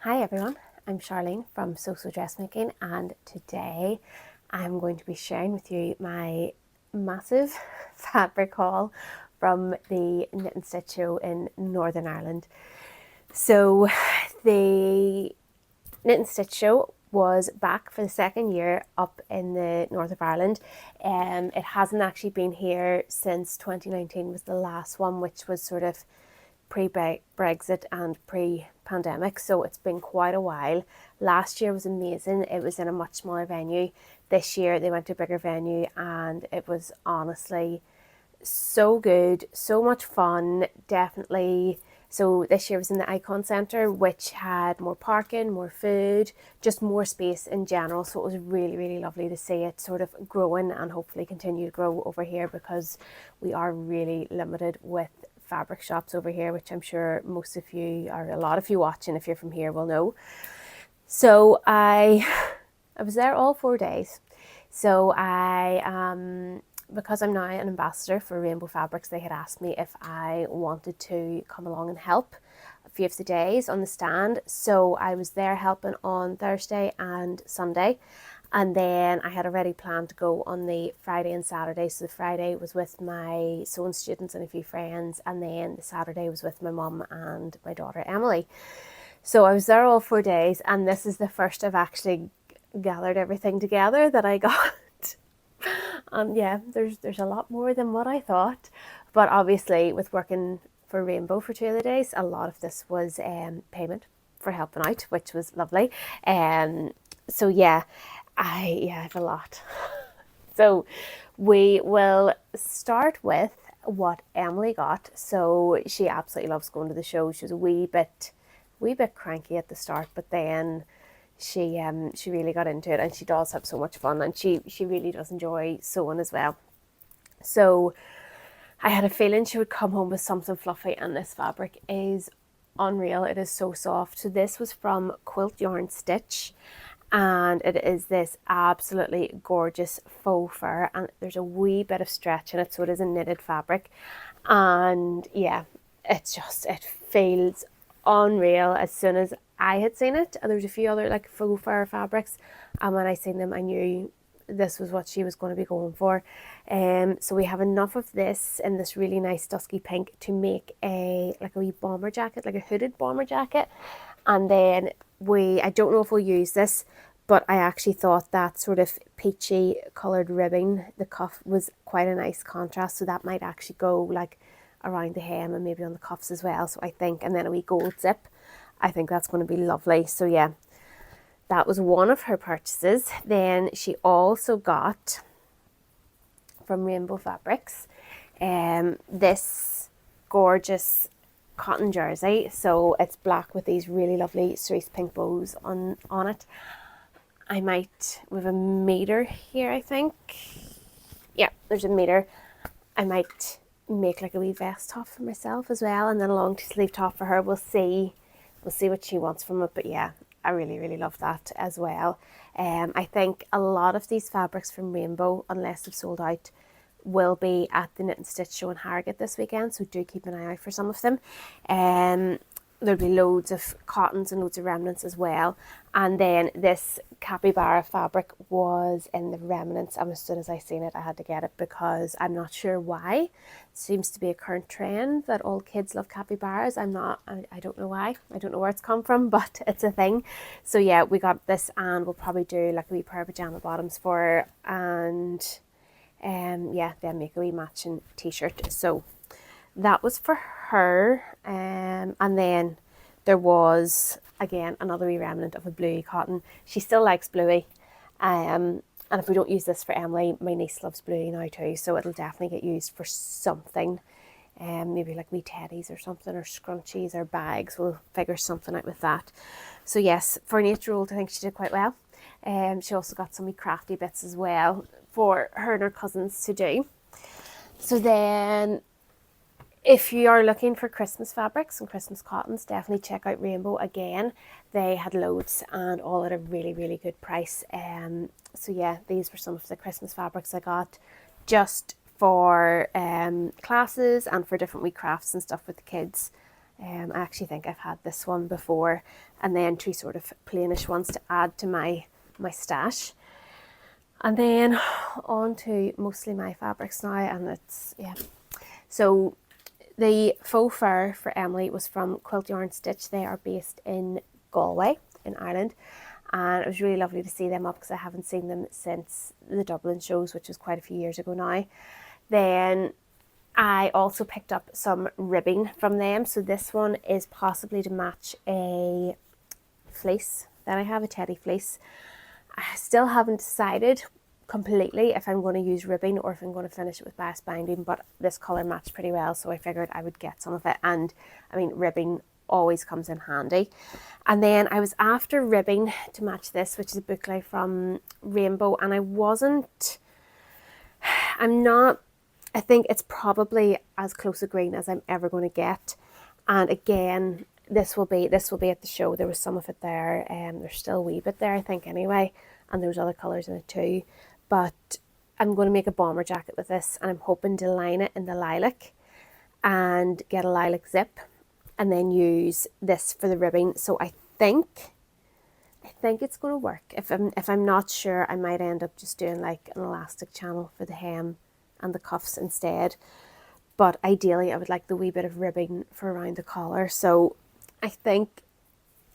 Hi everyone, I'm Charlene from Seamesew Dressmaking, and today I'm going to be sharing with you my massive fabric haul from the Knit and Stitch show in Northern Ireland. So the Knit and Stitch show was back for the second year up in the north of Ireland. It hasn't actually been here since 2019 was the last one, which was sort of pre-Brexit and pre-pandemic, so it's been quite a while. Last year was amazing. It was in a much smaller venue. This year they went to a bigger venue and it was honestly so good, so much fun, definitely. So this year was in the Icon Centre, which had more parking, more food, just more space in general. So it was really, really lovely to see it sort of growing and hopefully continue to grow over here, because we are really limited with fabric shops over here, which I'm sure most of you, or a lot of you watching if you're from here, will know. So I was there all 4 days. So because I'm now an ambassador for Rainbow Fabrics, they had asked me if I wanted to come along and help a few of the days on the stand. So I was there helping on Thursday and Sunday. And then I had already planned to go on the Friday and Saturday. So the Friday was with my sewing students and a few friends. And then the Saturday was with my mum and my daughter, Emily. So I was there all 4 days. And this is the first I've actually gathered everything together that I got. And yeah, there's a lot more than what I thought. But obviously with working for Rainbow for 2 of the days, a lot of this was payment for helping out, which was lovely. So yeah, I have a lot. So we will start with what Emily got. So she absolutely loves going to the show. She was a wee bit cranky at the start, but then she really got into it, and she does have so much fun, and she really does enjoy sewing as well. So I had a feeling she would come home with something fluffy, and this fabric is unreal. It is so soft. So this was from Quilt Yarn Stitch, and it is this absolutely gorgeous faux fur, and there's a wee bit of stretch in it, so it is a knitted fabric. And yeah, it feels unreal. As soon as I had seen it, and there's a few other like faux fur fabrics, and when I seen them I knew this was what she was going to be going for. So we have enough of this in this really nice dusky pink to make a wee bomber jacket, like a hooded bomber jacket. And then I don't know if we'll use this, but I actually thought that sort of peachy coloured ribbing, the cuff, was quite a nice contrast, so that might actually go like around the hem and maybe on the cuffs as well. So I think, and then a wee gold zip, I think that's going to be lovely. So yeah, that was one of her purchases. Then she also got from Rainbow Fabrics this gorgeous cotton jersey. So it's black with these really lovely cerise pink bows on it. I might, with a meter here, I think. Yeah, there's a meter. I might make like a wee vest top for myself as well, and then a long sleeve top for her. We'll see what she wants from it. But yeah, I really, really love that as well. I think a lot of these fabrics from Rainbow, unless they've sold out, will be at the Knit and Stitch show in Harrogate this weekend, so do keep an eye out for some of them. There'll be loads of cottons and loads of remnants as well. And then this capybara fabric was in the remnants, and as soon as I seen it I had to get it, because I'm not sure why. It seems to be a current trend that all kids love capybaras. I don't know why. I don't know where it's come from, but it's a thing. So yeah, we got this, and we'll probably do like a wee pair of pajama bottoms for her, and yeah, then make a wee matching t-shirt. So that was for her. And then there was again another wee remnant of a bluey cotton. She still likes bluey, and if we don't use this for Emily, my niece loves bluey now too, so it'll definitely get used for something. Maybe like wee teddies or something, or scrunchies or bags. We'll figure something out with that. So yes, for an 8-year-old, I think she did quite well. She also got some wee crafty bits as well for her and her cousins to do. So then, if you are looking for Christmas fabrics and Christmas cottons, definitely check out Rainbow again. They had loads, and all at a really, really good price. So yeah, these were some of the Christmas fabrics I got just for classes and for different wee crafts and stuff with the kids. I actually think I've had this one before, and then 2 sort of plainish ones to add to my stash. And then on to mostly my fabrics now, and it's, yeah. So the faux fur for Emily was from Quilt Yarn Stitch. They are based in Galway in Ireland, and it was really lovely to see them up because I haven't seen them since the Dublin shows, which was quite a few years ago now. Then I also picked up some ribbing from them. So this one is possibly to match a fleece that I have, a teddy fleece. I still haven't decided completely if I'm going to use ribbing or if I'm going to finish it with bias binding, but this colour matched pretty well, so I figured I would get some of it. And I mean, ribbing always comes in handy. And then I was after ribbing to match this, which is a boucle from Rainbow, and I think it's probably as close a green as I'm ever going to get. And again, this will be at the show. There was some of it there, and there's still a wee bit there, I think, anyway. And there's other colours in it too. But I'm going to make a bomber jacket with this, and I'm hoping to line it in the lilac and get a lilac zip, and then use this for the ribbing. So I think it's going to work. If I'm not sure, I might end up just doing like an elastic channel for the hem and the cuffs instead. But ideally I would like the wee bit of ribbing for around the collar. So I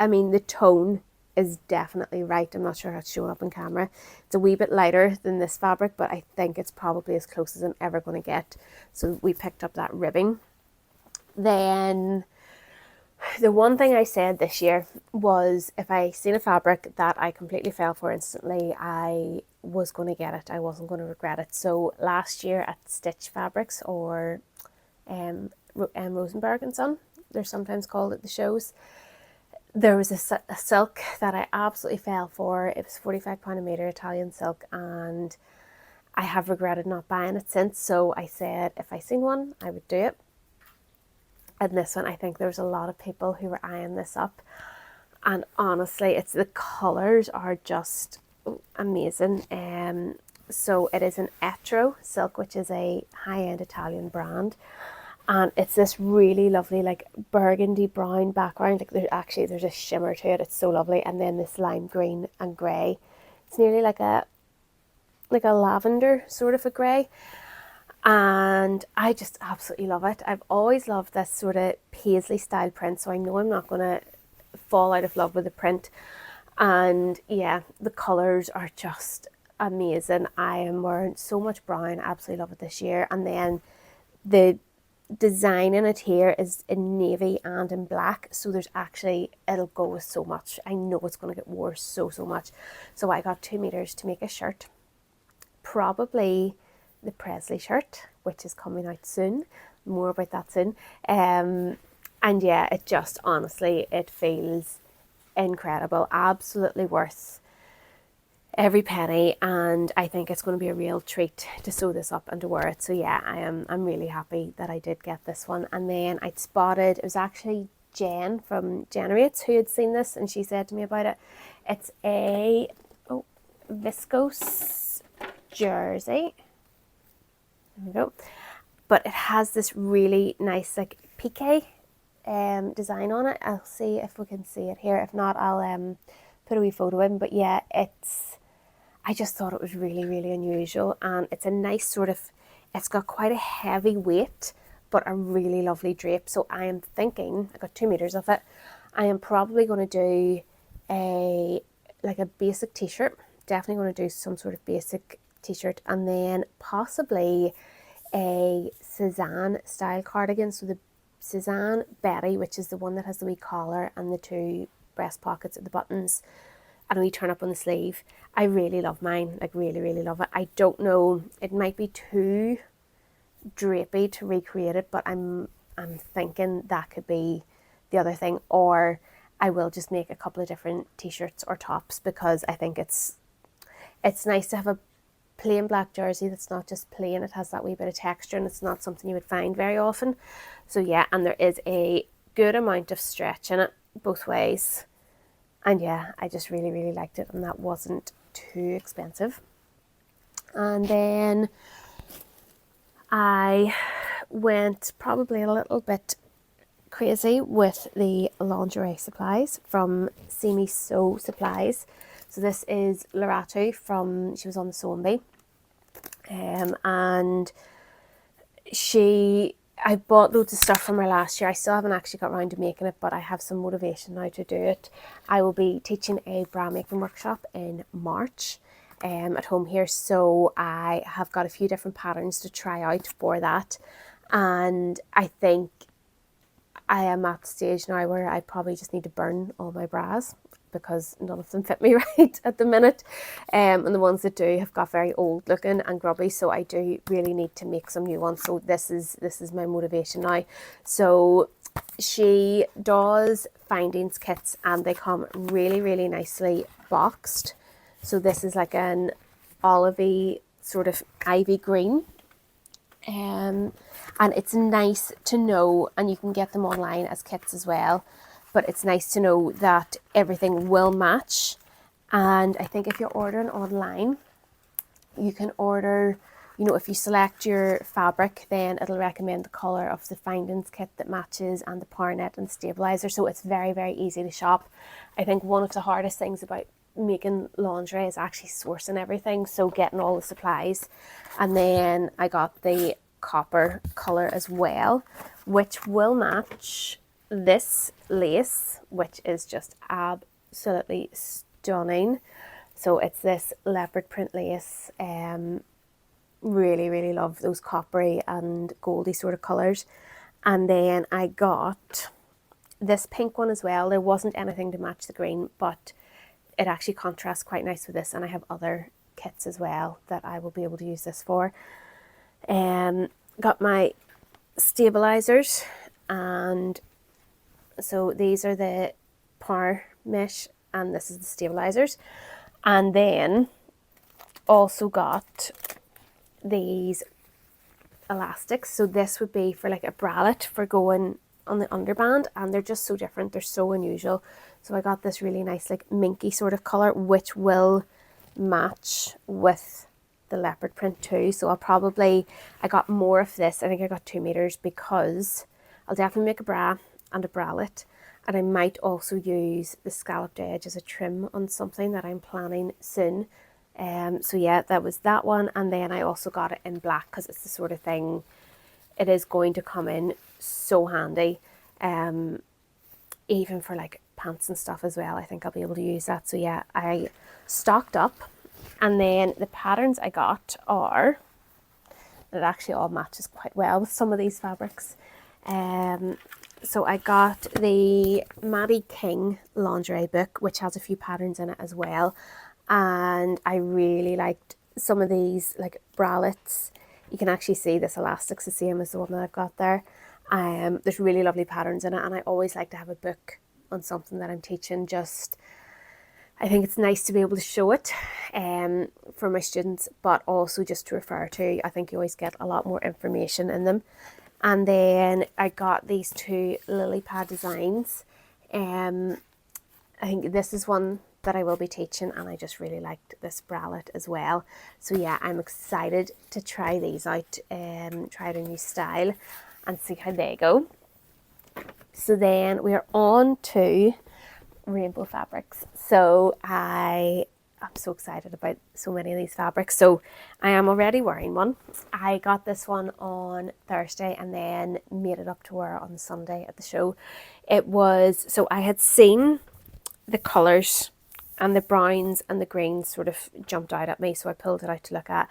mean the tone is definitely right. I'm not sure how it's showing up on camera. It's a wee bit lighter than this fabric, but I think it's probably as close as I'm ever going to get. So we picked up that ribbing. Then the one thing I said this year was if I seen a fabric that I completely fell for instantly, I was going to get it. I wasn't going to regret it. So last year at Stitch Fabrics, or Rosenberg and Son, they're sometimes called at the shows, there was a silk that I absolutely fell for. It was £45 a metre Italian silk, and I have regretted not buying it since. So I said if I seen one, I would do it. And this one, I think there's a lot of people who were eyeing this up, and honestly, the colours are just amazing. So it is an Etro silk, which is a high-end Italian brand, and it's this really lovely like burgundy brown background. Like there's a shimmer to it. It's so lovely, and then this lime green and grey. It's nearly like a lavender sort of a grey. And I just absolutely love it. I've always loved this sort of paisley style print, so I know I'm not going to fall out of love with the print. And yeah, the colours are just amazing. I am wearing so much brown. I absolutely love it this year. And then the design in it here is in navy and in black, so it'll go with so much. I know it's going to get worn so much. So I got 2 meters to make a shirt, probably the Presley shirt, which is coming out soon. More about that soon. And yeah, it just honestly, it feels incredible. Absolutely worth every penny, and I think it's going to be a real treat to sew this up and to wear it. So yeah, I'm really happy that I did get this one. And then I'd spotted, it was actually Jen from Generates who had seen this, and she said to me about it. It's a viscose jersey. There we go. But it has this really nice like piqué design on it. I'll see if we can see it here. If not, I'll put a wee photo in. But yeah, I just thought it was really unusual, and it's a nice sort of, it's got quite a heavy weight but a really lovely drape. So I am thinking, I got 2 meters of it, I am probably going to do a basic t-shirt. Definitely going to do some sort of basic t-shirt, and then possibly a Suzanne style cardigan. So the Suzanne Betty, which is the one that has the wee collar and the 2 breast pockets at the buttons and a wee turn up on the sleeve. I really love mine, like really love it. I don't know, it might be too drapey to recreate it, but I'm thinking that could be the other thing, or I will just make a couple of different t-shirts or tops, because I think it's nice to have a plain black jersey that's not just plain. It has that wee bit of texture, and it's not something you would find very often. So yeah, and there is a good amount of stretch in it both ways, and yeah, I just really liked it, and that wasn't too expensive. And then I went probably a little bit crazy with the lingerie supplies from Seamesew Supplies. So this is Loratu from, she was on the Sewing Bee, and I bought loads of stuff from her last year. I still haven't actually got around to making it, but I have some motivation now to do it. I will be teaching a bra making workshop in March at home here, so I have got a few different patterns to try out for that, and I think I am at the stage now where I probably just need to burn all my bras because none of them fit me right at the minute, and the ones that do have got very old looking and grubby, so I do really need to make some new ones. So this is my motivation now. So she does findings kits and they come really nicely boxed. So this is like an olivey sort of ivy green, and it's nice to know, and you can get them online as kits as well, but it's nice to know that everything will match. And I think if you're ordering online, you can order, you know, if you select your fabric, then it'll recommend the colour of the findings kit that matches and the power net and stabilizer, so it's very easy to shop. I think one of the hardest things about making lingerie is actually sourcing everything, so getting all the supplies. And then I got the copper colour as well, which will match this lace, which is just absolutely stunning. So it's this leopard print lace. Really love those coppery and goldy sort of colours. And then I got this pink one as well. There wasn't anything to match the green, but it actually contrasts quite nice with this, and I have other kits as well that I will be able to use this for. Got my stabilizers, and so these are the power mesh and this is the stabilizers. And then also got these elastics. So this would be for like a bralette for going on the underband, and they're just so different, they're so unusual. So I got this really nice like minky sort of colour, which will match with the leopard print too. So I got more of this. I think I got 2 meters because I'll definitely make a bra and a bralette, and I might also use the scalloped edge as a trim on something that I'm planning soon. So yeah, that was that one. And then I also got it in black because it's the sort of thing, it is going to come in so handy, even for like pants and stuff as well. I think I'll be able to use that. So yeah, I stocked up. And then the patterns I got are, it actually all matches quite well with some of these fabrics. So I got the Maddie King lingerie book, which has a few patterns in it as well. And I really liked some of these like bralettes. You can actually see this elastic's the same as the one that I've got there. There's really lovely patterns in it, and I always like to have a book on something that I'm teaching. I think it's nice to be able to show it for my students, but also just to refer to. I think you always get a lot more information in them. And then I got these 2 lily pad designs. I think this is one that I will be teaching, and I just really liked this bralette as well. So yeah, I'm excited to try these out, try a new style and see how they go. So then we are on to rainbow fabrics. So I'm so excited about so many of these fabrics. So I am already wearing one. I got this one on Thursday and then made it up to wear on Sunday at the show. So I had seen the colours and the browns and the greens sort of jumped out at me, so I pulled it out to look at,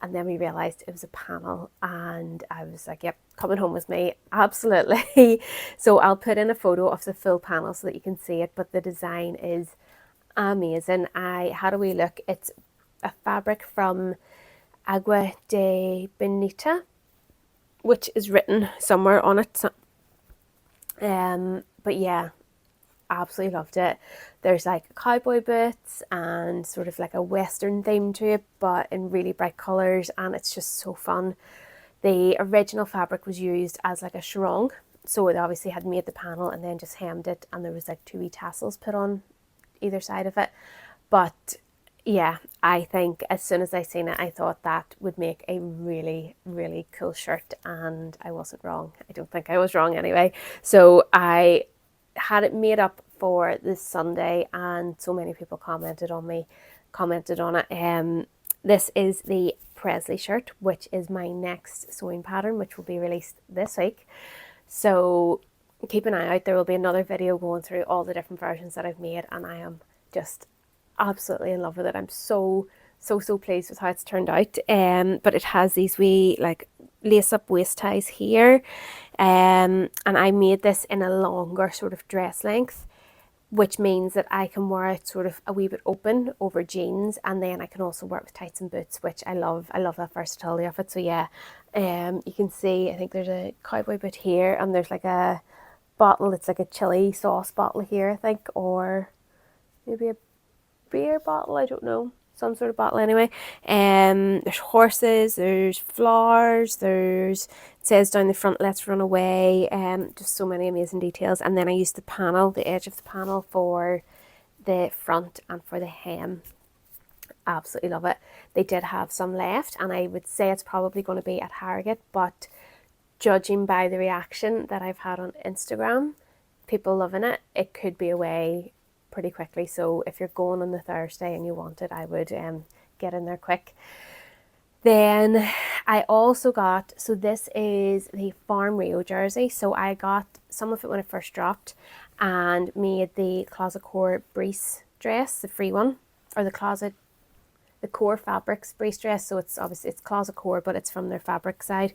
and then we realised it was a panel, and I was like, yep, coming home with me, absolutely. So I'll put in a photo of the full panel so that you can see it, but the design is amazing. I had a wee look. It's a fabric from Agua de Benita, which is written somewhere on it. But yeah, absolutely loved it. There's like cowboy boots and sort of like a western theme to it, but in really bright colours, and it's just so fun. The original fabric was used as like a sarong, so it obviously had made the panel and then just hemmed it, and there was like 2 wee tassels put on either side of it. But Yeah, I think as soon as I seen it, I thought that would make a really, really cool shirt, and I wasn't wrong. I don't think I was wrong anyway. So I had it made up for this Sunday, and so many people commented on it. This is the Presley shirt, which is my next sewing pattern, which will be released this week. So keep an eye out. There will be another video going through all the different versions that I've made, and I am just absolutely in love with it. I'm so pleased with how it's turned out. But it has these wee like lace up waist ties here. And I made this in a longer sort of dress length, which means that I can wear it sort of a wee bit open over jeans, and then I can also wear it with tights and boots, which I love. I love that versatility of it. So yeah, you can see, I think there's a cowboy boot here, and there's like a bottle. It's like a chili sauce bottle here, I think, or maybe a beer bottle, I don't know, some sort of bottle anyway. There's horses, there's flowers, there's, it says down the front, let's run away. Just so many amazing details. And then I used the panel, the edge of the panel for the front and for the hem. Absolutely love it. They did have some left, and I would say it's probably going to be at Harrogate, but judging by the reaction that I've had on Instagram, people loving it, it could be away pretty quickly. So if you're going on the Thursday and you want it, I would get in there quick. Then I also got, so this is the Farm Rio jersey. So I got some of it when it first dropped and made the Closet Core Breeze dress, the free one, or the Core Fabrics Breeze dress. So it's obviously, it's Closet Core, but it's from their fabric side.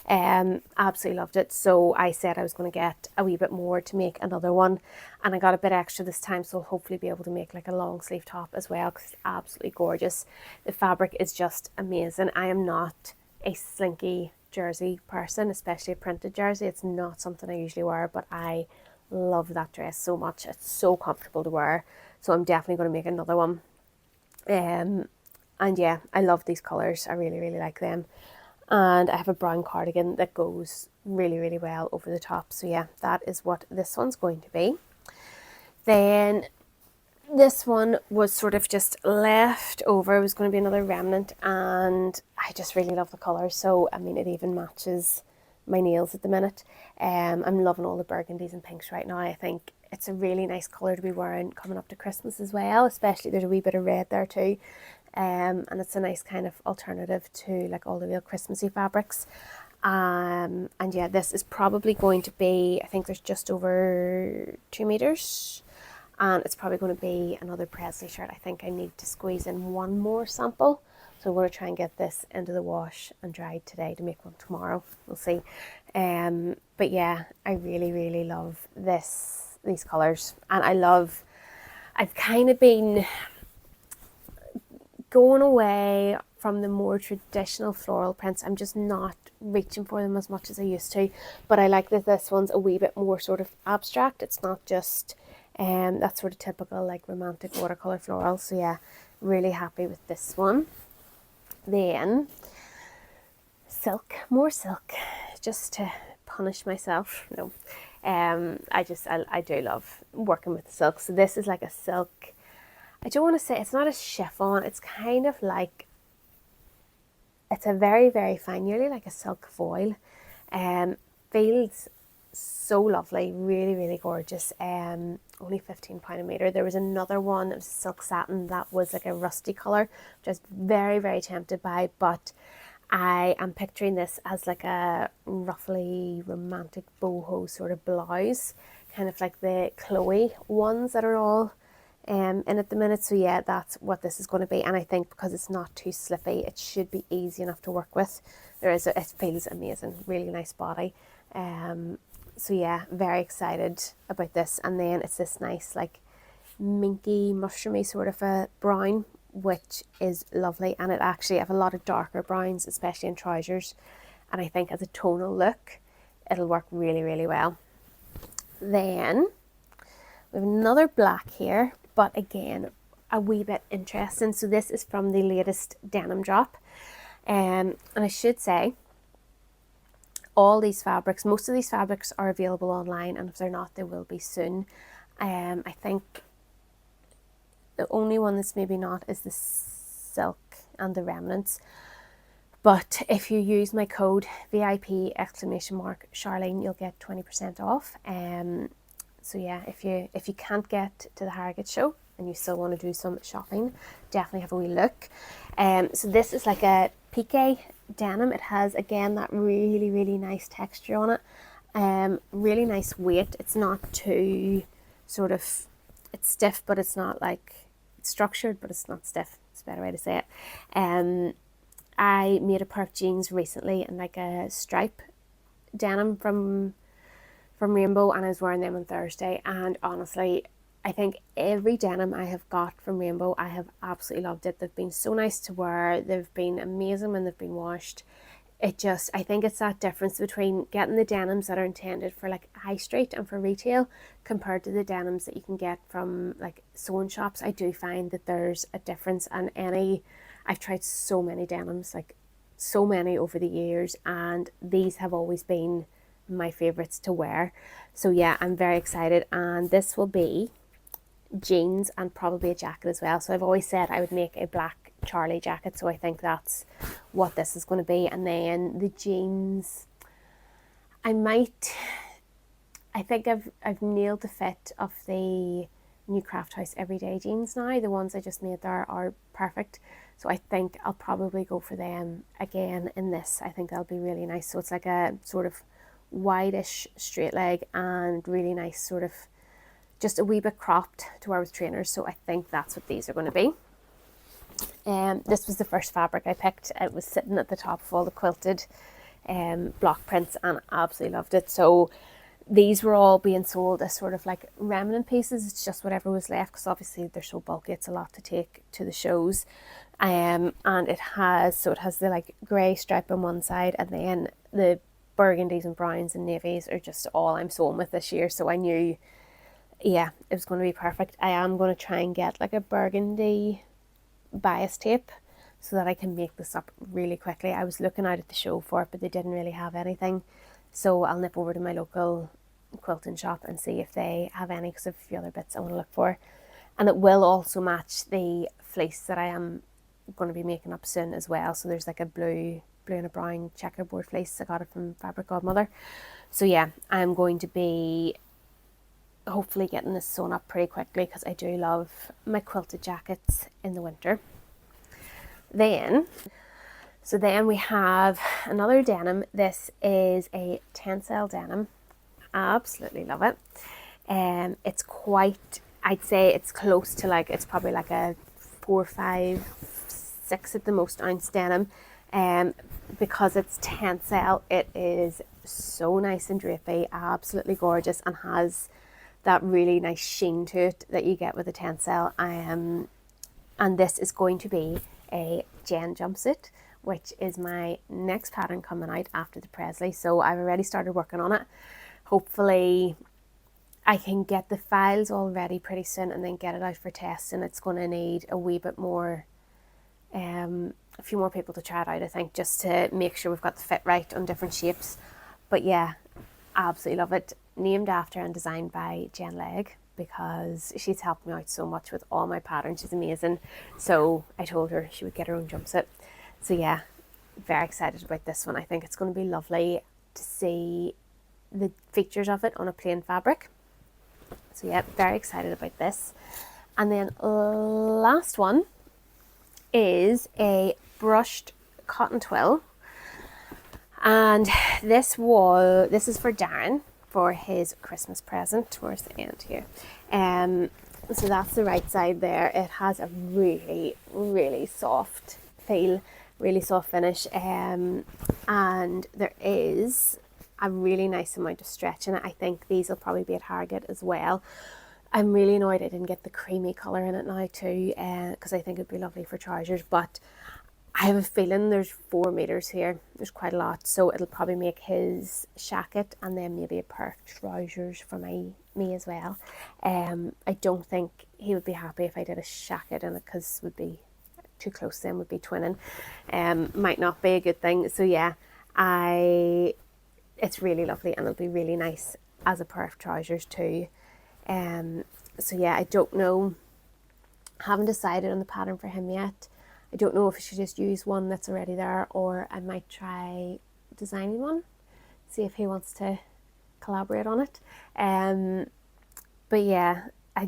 Absolutely loved it. So I said I was going to get a wee bit more to make another one, and I got a bit extra this time, so I'll hopefully be able to make like a long sleeve top as well, because it's absolutely gorgeous. The fabric is just amazing. I am not a slinky jersey person, especially a printed jersey. It's not something I usually wear, but I love that dress so much. It's so comfortable to wear, so I'm definitely going to make another one. And yeah, I love these colours. I really, really like them. And I have a brown cardigan that goes really, really well over the top. So yeah, that is what this one's going to be. Then this one was sort of just left over. It was going to be another remnant, and I just really love the colour. So I mean, it even matches my nails at the minute. I'm loving all the burgundies and pinks right now. I think it's a really nice colour to be wearing coming up to Christmas as well, especially there's a wee bit of red there too. And it's a nice kind of alternative to like all the real Christmassy fabrics. And yeah, this is probably going to be, I think there's just over 2 meters, and it's probably going to be another Presley shirt. I think I need to squeeze in one more sample, so I'm going to try and get this into the wash and dried today to make one tomorrow. We'll see. But yeah, I really, really love these colours, and I've kind of been going away from the more traditional floral prints. I'm just not reaching for them as much as I used to, but I like that this one's a wee bit more sort of abstract. It's not just that sort of typical like romantic watercolor floral. So yeah, really happy with this one. Then silk, more silk, just to punish myself. No, I do love working with the silk. So this is like a silk, I don't want to say, it's not a chiffon, it's kind of like, it's a very, very fine, nearly like a silk foil. Feels so lovely, really, really gorgeous. Only £15 a metre. There was another one, it was silk satin, that was like a rusty colour, which I was very, very tempted by, but I am picturing this as like a roughly romantic boho sort of blouse, kind of like the Chloe ones that are all in at the minute. So yeah, that's what this is going to be, and I think because it's not too slippy, it should be easy enough to work with. It feels amazing, really nice body. So yeah, very excited about this. And then it's this nice like minky, mushroomy sort of a brown, which is lovely. And it actually, I have a lot of darker browns, especially in trousers, and I think as a tonal look, it'll work really, really well. Then we have another black here, but again, a wee bit interesting. So this is from the latest denim drop. And I should say, all these fabrics, most of these fabrics are available online, and if they're not, they will be soon. I think The only one that's maybe not is the silk and the remnants. But if you use my code VIP Charlene, you'll get 20% off. So yeah, if you can't get to the Harrogate show and you still want to do some shopping, definitely have a wee look. So this is like a piqué denim. It has, again, that really, really nice texture on it. Really nice weight. It's not too sort of, it's stiff, but it's not like, it's structured, but it's not stiff. It's a better way to say it. I made a pair of jeans recently in like a stripe denim from Rainbow, and I was wearing them on Thursday, and honestly, I think every denim I have got from Rainbow, I have absolutely loved it. They've been so nice to wear. They've been amazing when they've been washed. It just, I think it's that difference between getting the denims that are intended for like high street and for retail compared to the denims that you can get from like sewing shops. I do find that there's a difference, and I've tried so many denims, like so many over the years, and these have always been my favorites to wear. So yeah, I'm very excited, and this will be jeans and probably a jacket as well. So I've always said I would make a black Charlie jacket, so I think that's what this is going to be. And then the jeans, I think I've nailed the fit of the new Craft House Everyday jeans now. The ones I just made there are perfect, so I think I'll probably go for them again in this. I think that'll be really nice. So it's like a sort of wideish straight leg and really nice, sort of just a wee bit cropped to wear with trainers. So I think that's what these are going to be. This was the first fabric I picked. It was sitting at the top of all the quilted block prints, and I absolutely loved it. So these were all being sold as sort of like remnant pieces. It's just whatever was left, because obviously they're so bulky, it's a lot to take to the shows. And it has the like grey stripe on one side, and then the burgundies and browns and navies are just all I'm sewing with this year. So I knew, yeah, it was going to be perfect. I am going to try and get like a burgundy bias tape so that I can make this up really quickly. I was looking out at the show for it, but they didn't really have anything. So I'll nip over to my local quilting shop and see if they have any, because I have a few other bits I want to look for. And it will also match the fleece that I am going to be making up soon as well. So there's like a blue and a brown checkerboard fleece. I got it from Fabric Godmother. So yeah, I'm going to be hopefully getting this sewn up pretty quickly, because I do love my quilted jackets in the winter. Then we have another denim. This is a tencel denim. I absolutely love it. It's quite, I'd say it's close to like, it's probably like a 4, 5, 6 at the most ounce denim. Because it's tencel, it is so nice and drapey, absolutely gorgeous, and has that really nice sheen to it that you get with a tencel. And this is going to be a Jen jumpsuit, which is my next pattern coming out after the Presley. So I've already started working on it. Hopefully I can get the files all ready pretty soon and then get it out for test. And it's going to need a wee bit more, a few more people to try it out, I think, just to make sure we've got the fit right on different shapes. But yeah, absolutely love it. Named after and designed by Jen Legg, because she's helped me out so much with all my patterns. She's amazing. So I told her she would get her own jumpsuit. So yeah, very excited about this one. I think it's going to be lovely to see the features of it on a plain fabric. So yeah, very excited about this. And then last one is a brushed cotton twill, and this is for Darren for his Christmas present. Where's the end here? So that's the right side there. It has a really, really soft feel, really soft finish, and there is a really nice amount of stretch in it. I think these will probably be at Harrogate as well. I'm really annoyed I didn't get the creamy colour in it now too, because I think it'd be lovely for trousers, but I have a feeling there's 4 meters here. There's quite a lot, so it'll probably make his shacket and then maybe a pair of trousers for me as well. I don't think he would be happy if I did a shacket in it, because it would be too close to him, would be twinning. Might not be a good thing. So yeah, it's really lovely, and it'll be really nice as a pair of trousers too. So yeah, I don't know Haven't decided on the pattern for him yet. I don't know if I should just use one that's already there, or I might try designing one, see if he wants to collaborate on it. But yeah, I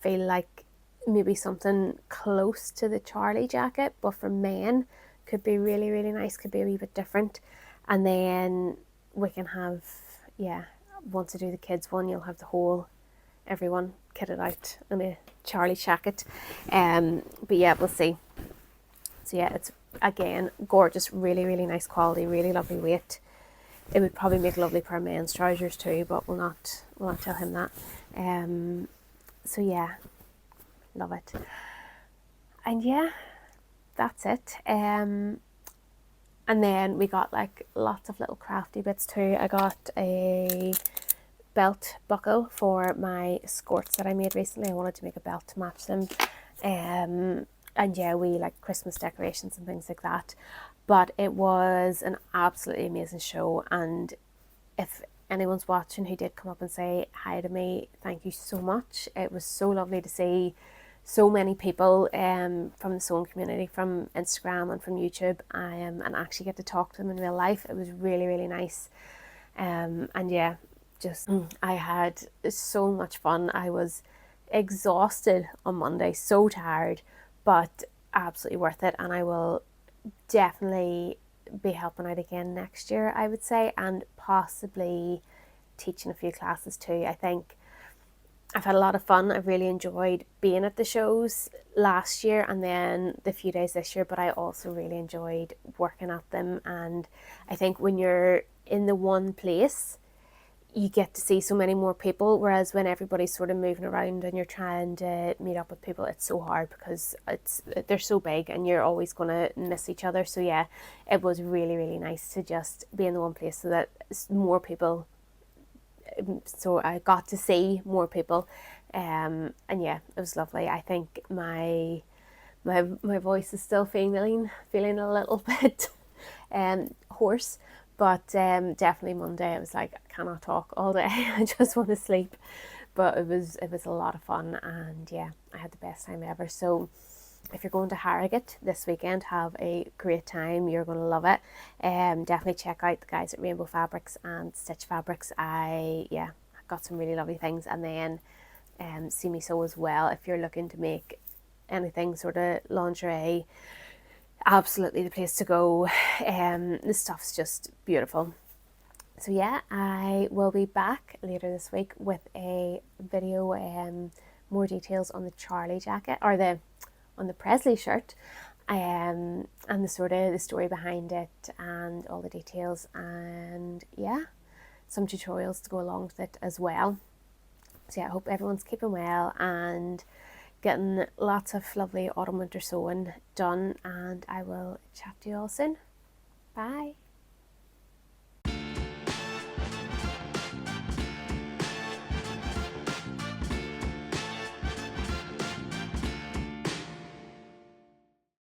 feel like maybe something close to the Charlie jacket, but for men, could be really, really nice, could be a wee bit different. And then we can have, yeah, once I do the kids one, you'll have the whole, everyone kitted out in a Charlie jacket. But yeah, we'll see. So yeah, it's again gorgeous, really, really nice quality, really lovely weight. It would probably make a lovely pair of men's trousers too, but we'll not tell him that. So yeah, love it. And yeah, that's it. And then we got like lots of little crafty bits too. I got a belt buckle for my skirts that I made recently. I wanted to make a belt to match them. And yeah, we like Christmas decorations and things like that. But it was an absolutely amazing show, and if anyone's watching who did come up and say hi to me, thank you so much. It was so lovely to see so many people from the sewing community, from Instagram and from YouTube, and actually get to talk to them in real life. It was really, really nice. And yeah, just I had so much fun. I was exhausted on Monday, so tired, but absolutely worth it. And I will definitely be helping out again next year, I would say, and possibly teaching a few classes too. I think I've had a lot of fun. I've really enjoyed being at the shows last year and then the few days this year, but I also really enjoyed working at them. And I think when you're in the one place, you get to see so many more people, whereas when everybody's sort of moving around and you're trying to meet up with people, it's so hard because they're so big and you're always going to miss each other. So yeah, it was really, really nice to just be in the one place so that more people, so I got to see more people, and yeah, it was lovely. I think my voice is still feeling a little bit hoarse, but definitely Monday I was like, I cannot talk all day. I just want to sleep. But it was a lot of fun, and yeah, I had the best time ever. So if you're going to Harrogate this weekend, have a great time. You're going to love it. Definitely check out the guys at Rainbow Fabrics and Stitch Fabrics. I got some really lovely things. And then Seamesew as well, if you're looking to make anything sort of lingerie, absolutely the place to go. The stuff's just beautiful. So yeah, I will be back later this week with a video, more details on the Charlie jacket, or on the Presley shirt, and the sort of the story behind it and all the details, and yeah, some tutorials to go along with it as well. So yeah, I hope everyone's keeping well and getting lots of lovely autumn winter sewing done, and I will chat to you all soon. Bye.